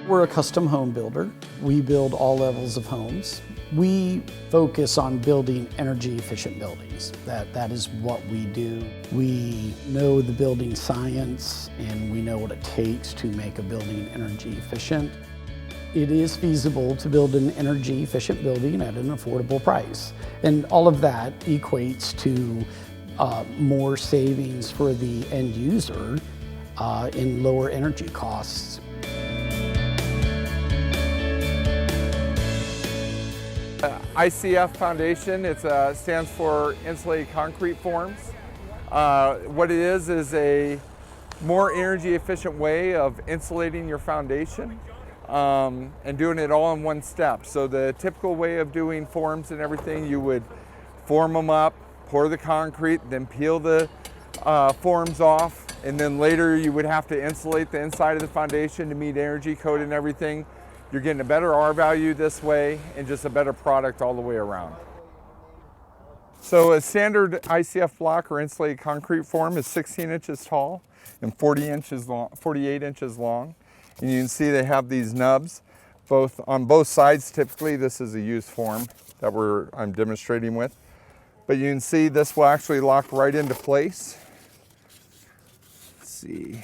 We're a custom home builder. We build all levels of homes. We focus on building energy efficient buildings. That is what we do. We know the building science and we know what it takes to make a building energy efficient. It is feasible to build an energy efficient building at an affordable price. And all of that equates to more savings for the end user in lower energy costs. ICF Foundation, it stands for Insulated Concrete Forms. What it is a more energy efficient way of insulating your foundation and doing it all in one step. So the typical way of doing forms and everything, you would form them up, pour the concrete, then peel the forms off, and then later you would have to insulate the inside of the foundation to meet energy code and everything. You're getting a better R value this way and just a better product all the way around. So a standard ICF block or insulated concrete form is 16 inches tall and 48 inches long. And you can see they have these nubs on both sides. Typically this is a used form that I'm demonstrating with. But you can see this will actually lock right into place. Let's see.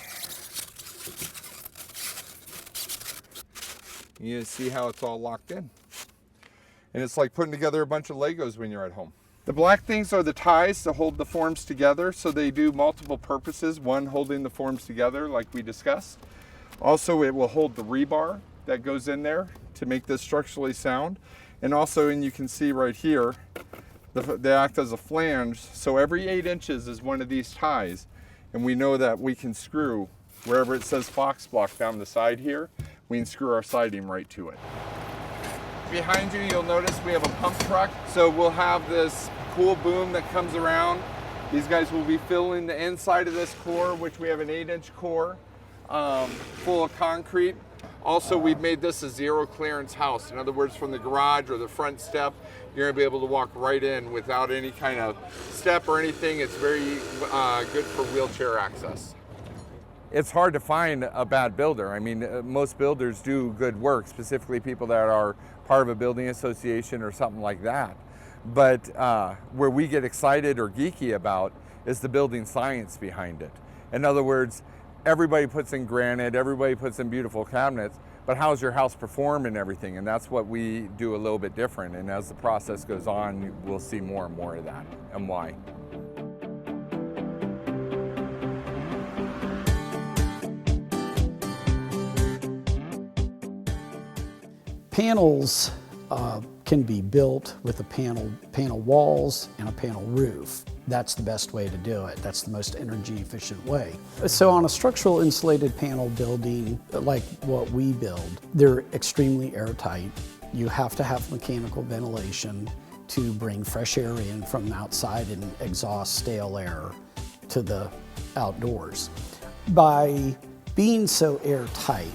You can see how it's all locked in. And it's like putting together a bunch of Legos when you're at home. The black things are the ties to hold the forms together, so they do multiple purposes. One, holding the forms together like we discussed. Also, it will hold the rebar that goes in there to make this structurally sound. And also, and you can see right here, they act as a flange. So every 8 inches is one of these ties. And we know that we can screw wherever it says Fox Block down the side here, we can screw our siding right to it. Behind you, you'll notice we have a pump truck. So we'll have this cool boom that comes around. These guys will be filling the inside of this core, which we have an 8-inch core full of concrete. Also, we've made this a zero clearance house. In other words, from the garage or the front step, you're gonna be able to walk right in without any kind of step or anything. It's very good for wheelchair access. It's hard to find a bad builder. I mean, most builders do good work, specifically people that are part of a building association or something like that. But where we get excited or geeky about is the building science behind it. In other words, everybody puts in granite, everybody puts in beautiful cabinets, but how's your house perform and everything? And that's what we do a little bit different. And as the process goes on, we'll see more and more of that and why. Panels can be built with a panel walls and a panel roof. That's the best way to do it. That's the most energy efficient way. So on a structural insulated panel building like what we build, they're extremely airtight. You have to have mechanical ventilation to bring fresh air in from outside and exhaust stale air to the outdoors. By being so airtight,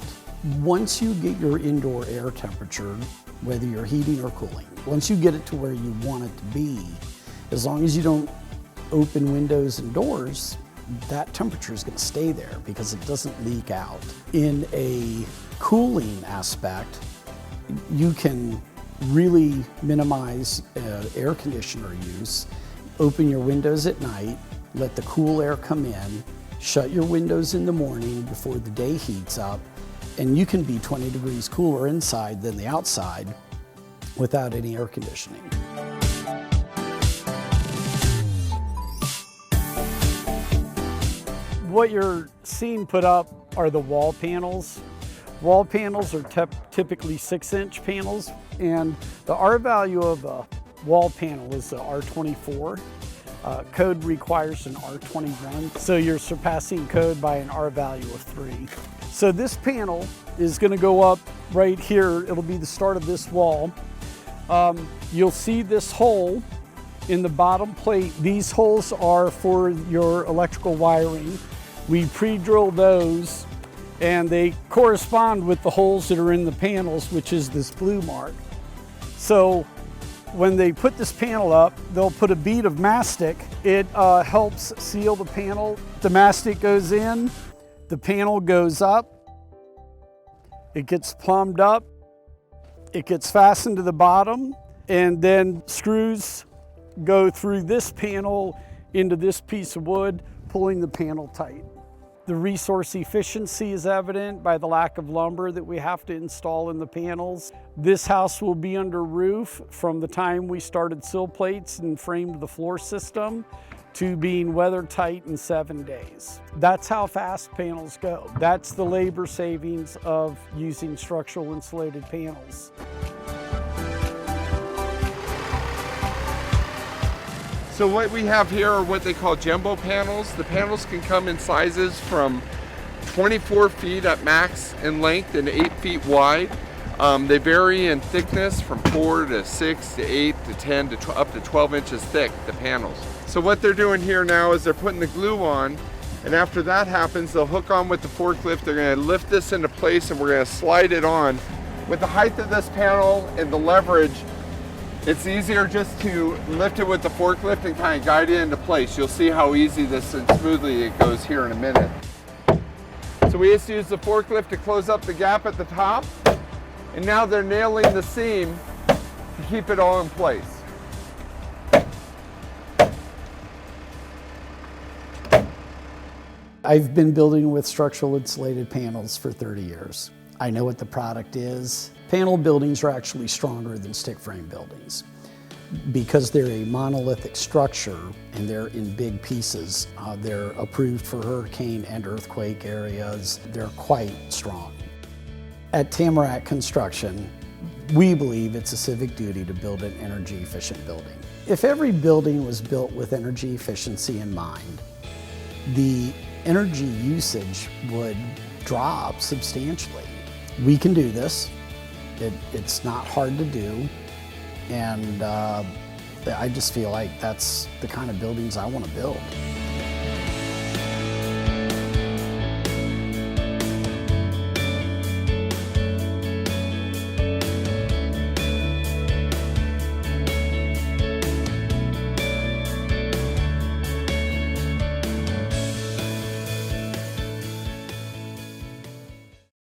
once you get your indoor air temperature, whether you're heating or cooling, once you get it to where you want it to be, as long as you don't open windows and doors, that temperature is going to stay there because it doesn't leak out. In a cooling aspect, you can really minimize air conditioner use. Open your windows at night, let the cool air come in, shut your windows in the morning before the day heats up, and you can be 20 degrees cooler inside than the outside without any air conditioning. What you're seeing put up are the wall panels. Wall panels are typically 6-inch panels, and the R value of a wall panel is the R24. Code requires an R21, so you're surpassing code by an R value of 3. So this panel is going to go up right here. It'll be the start of this wall. You'll see this hole in the bottom plate. These holes are for your electrical wiring. We pre-drill those and they correspond with the holes that are in the panels, which is this blue mark. So when they put this panel up, they'll put a bead of mastic. It helps seal the panel. The mastic goes in, the panel goes up, It gets plumbed up, it gets fastened to the bottom, and then screws go through this panel into this piece of wood, pulling the panel tight. The resource efficiency is evident by the lack of lumber that we have to install in the panels. This house will be under roof from the time we started sill plates and framed the floor system to being weather tight in 7 days. That's how fast panels go. That's the labor savings of using structural insulated panels. So what we have here are what they call jumbo panels. The panels can come in sizes from 24 feet at max in length and 8 feet wide. They vary in thickness from 4 to 6 to 8 to 10 to up to 12 inches thick, the panels. So what they're doing here now is they're putting the glue on, and after that happens, they'll hook on with the forklift. They're going to lift this into place and we're going to slide it on. With the height of this panel and the leverage, it's easier just to lift it with the forklift and kind of guide it into place. You'll see how easy this and smoothly it goes here in a minute. So we just use the forklift to close up the gap at the top, and now they're nailing the seam to keep it all in place. I've been building with structural insulated panels for 30 years. I know what the product is. Panel buildings are actually stronger than stick frame buildings because they're a monolithic structure and they're in big pieces. They're approved for hurricane and earthquake areas. They're quite strong. At Tamarack Construction, we believe it's a civic duty to build an energy efficient building. If every building was built with energy efficiency in mind, the energy usage would drop substantially. We can do this. It's not hard to do, and I just feel like that's the kind of buildings I want to build.